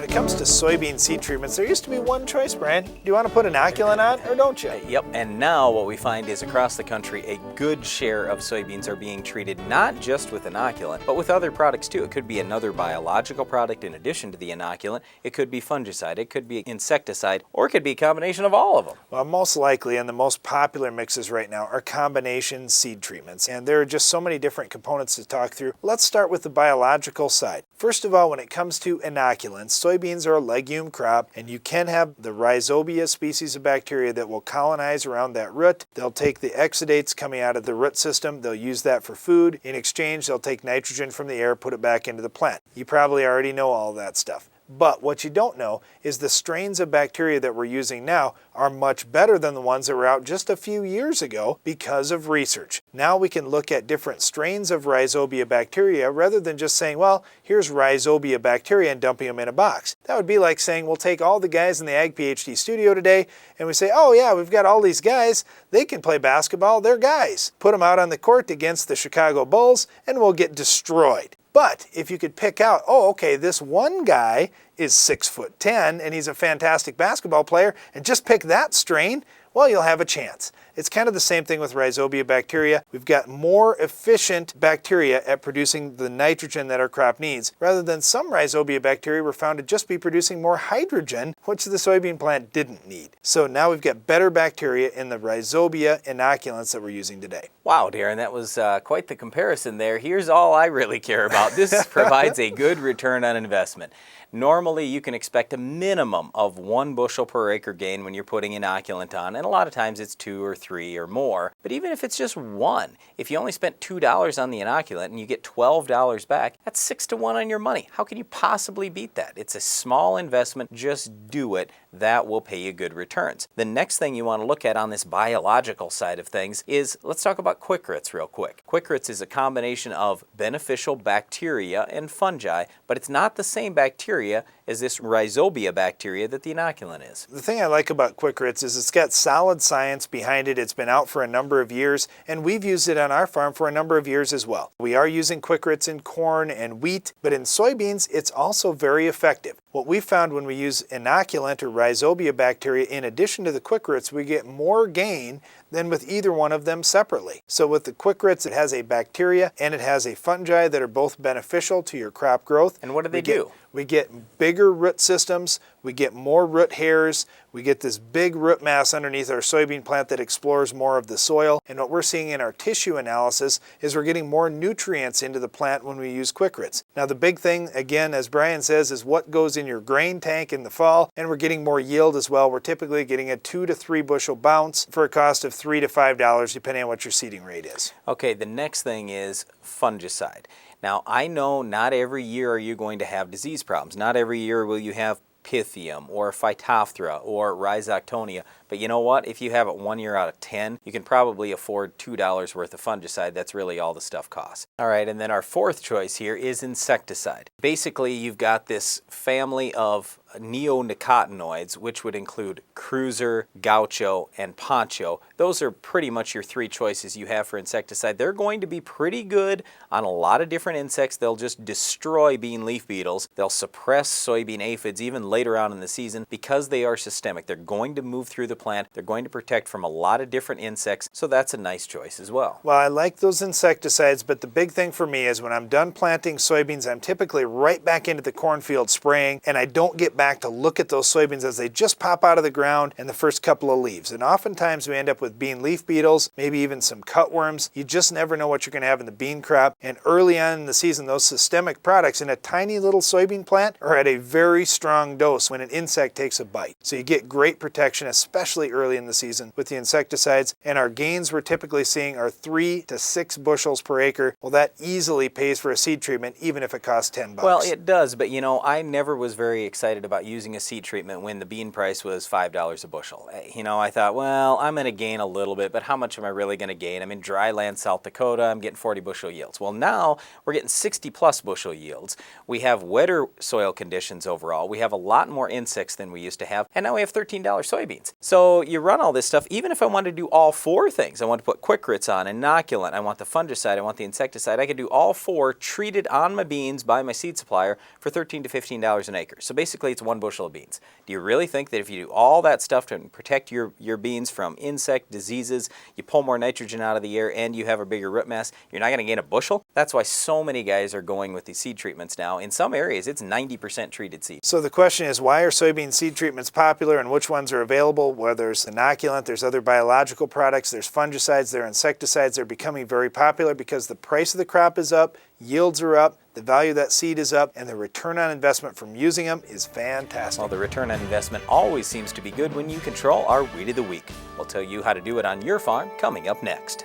When it comes to soybean seed treatments, there used to be one choice, Brian. Do you want to put inoculant on or don't you? Yep, and now what we find is across the country, a good share of soybeans are being treated not just with inoculant, but with other products too. It could be another biological product in addition to the inoculant. It could be fungicide, it could be insecticide, or it could be a combination of all of them. Well, most likely, and the most popular mixes right now are combination seed treatments. And there are just so many different components to talk through. Let's start with the biological side. First of all, when it comes to inoculants, soybeans are a legume crop, and you can have the Rhizobia species of bacteria that will colonize around that root. They'll take the exudates coming out of the root system, they'll use that for food. In exchange, they'll take nitrogen from the air, put it back into the plant. You probably already know all that stuff. But what you don't know is the strains of bacteria that we're using now are much better than the ones that were out just a few years ago because of research. Now we can look at different strains of Rhizobia bacteria rather than just saying, well, here's Rhizobia bacteria and dumping them in a box. That would be like saying we'll take all the guys in the Ag PhD studio today and we say, oh yeah, we've got all these guys, they can play basketball, they're guys. Put them out on the court against the Chicago Bulls and we'll get destroyed. But if you could pick out, oh, okay, this one guy is 6'10" and he's a fantastic basketball player, and just pick that strain, well, you'll have a chance. It's kind of the same thing with Rhizobia bacteria. We've got more efficient bacteria at producing the nitrogen that our crop needs, rather than some Rhizobia bacteria were found to just be producing more hydrogen, which the soybean plant didn't need. So now we've got better bacteria in the Rhizobia inoculants that we're using today. Wow, Darren, that was quite the comparison there. Here's all I really care about. This provides a good return on investment. Normally, you can expect a minimum of 1 bushel per acre gain when you're putting inoculant on, and a lot of times it's 2 or 3 or more. But even if it's just 1, if you only spent $2 on the inoculant and you get $12 back, that's 6 to 1 on your money. How can you possibly beat that? It's a small investment, just do it. That will pay you good returns. The next thing you want to look at on this biological side of things is, let's talk about quick rits real quick. Quick rits is a combination of beneficial bacteria and fungi, but it's not the same bacteria as this Rhizobia bacteria that the inoculant is. The thing I like about quick rits is it's got solid science behind it. It's been out for a number of years, and we've used it on our farm for a number of years as well. We are using quick rits in corn and wheat, but in soybeans it's also very effective. What we found when we use inoculant or Rhizobia bacteria in addition to the quick rits, we get more gain than with either one of them separately. So with the quick rits, it has a bacteria and it has a fungi that are both beneficial to your crop growth. And what do they do? We get bigger root systems, we get more root hairs, we get this big root mass underneath our soybean plant that explores more of the soil. And what we're seeing in our tissue analysis is we're getting more nutrients into the plant when we use quick rits. Now the big thing, again, as Brian says, is what goes in your grain tank in the fall, and we're getting more yield as well. We're typically getting a 2 to 3 bushel bounce for a cost of $3 to $5 depending on what your seeding rate is. Okay, the next thing is fungicide. Now, I know not every year are you going to have disease problems. Not every year will you have Pythium or Phytophthora or Rhizoctonia. But you know what? If you have it 1 year out of 10, you can probably afford $2 worth of fungicide. That's really all the stuff costs. All right, and then our fourth choice here is insecticide. Basically, you've got this family of neonicotinoids, which would include Cruiser, Gaucho, and Poncho. Those are pretty much your 3 choices you have for insecticide. They're going to be pretty good on a lot of different insects. They'll just destroy bean leaf beetles. They'll suppress soybean aphids even later on in the season because they are systemic. They're going to move through the plant. They're going to protect from a lot of different insects, so that's a nice choice as well. Well, I like those insecticides, but the big thing for me is when I'm done planting soybeans, I'm typically right back into the cornfield spraying, and I don't get back to look at those soybeans as they just pop out of the ground and the first couple of leaves. And oftentimes we end up with bean leaf beetles, maybe even some cutworms. You just never know what you're going to have in the bean crop. And early on in the season, those systemic products in a tiny little soybean plant are at a very strong dose when an insect takes a bite. So you get great protection, especially early in the season with the insecticides. And our gains we're typically seeing are 3 to 6 bushels per acre. Well, that easily pays for a seed treatment, even if it costs $10. Well, it does, but you know, I never was very excited about using a seed treatment when the bean price was $5 a bushel. You know, I thought, well, I'm going to gain a little bit, but how much am I really going to gain? I'm in dry land, South Dakota, I'm getting 40 bushel yields. Well, now we're getting 60 plus bushel yields. We have wetter soil conditions overall. We have a lot more insects than we used to have, and now we have $13 soybeans. So you run all this stuff, even if I want to do all 4 things, I want to put quick rits on, inoculant, I want the fungicide, I want the insecticide, I could do all 4 treated on my beans by my seed supplier for $13 to $15 an acre. So basically gets 1 bushel of beans. Do you really think that if you do all that stuff to protect your beans from insect diseases, you pull more nitrogen out of the air, and you have a bigger root mass, you're not going to gain a bushel? That's why so many guys are going with these seed treatments now. In some areas, it's 90% treated seed. So the question is, why are soybean seed treatments popular and which ones are available? Well, there's inoculant, there's other biological products, there's fungicides, there are insecticides. They're becoming very popular because the price of the crop is up, yields are up, the value of that seed is up, and the return on investment from using them is fantastic. Well, the return on investment always seems to be good when you control our Weed of the Week. We'll tell you how to do it on your farm coming up next.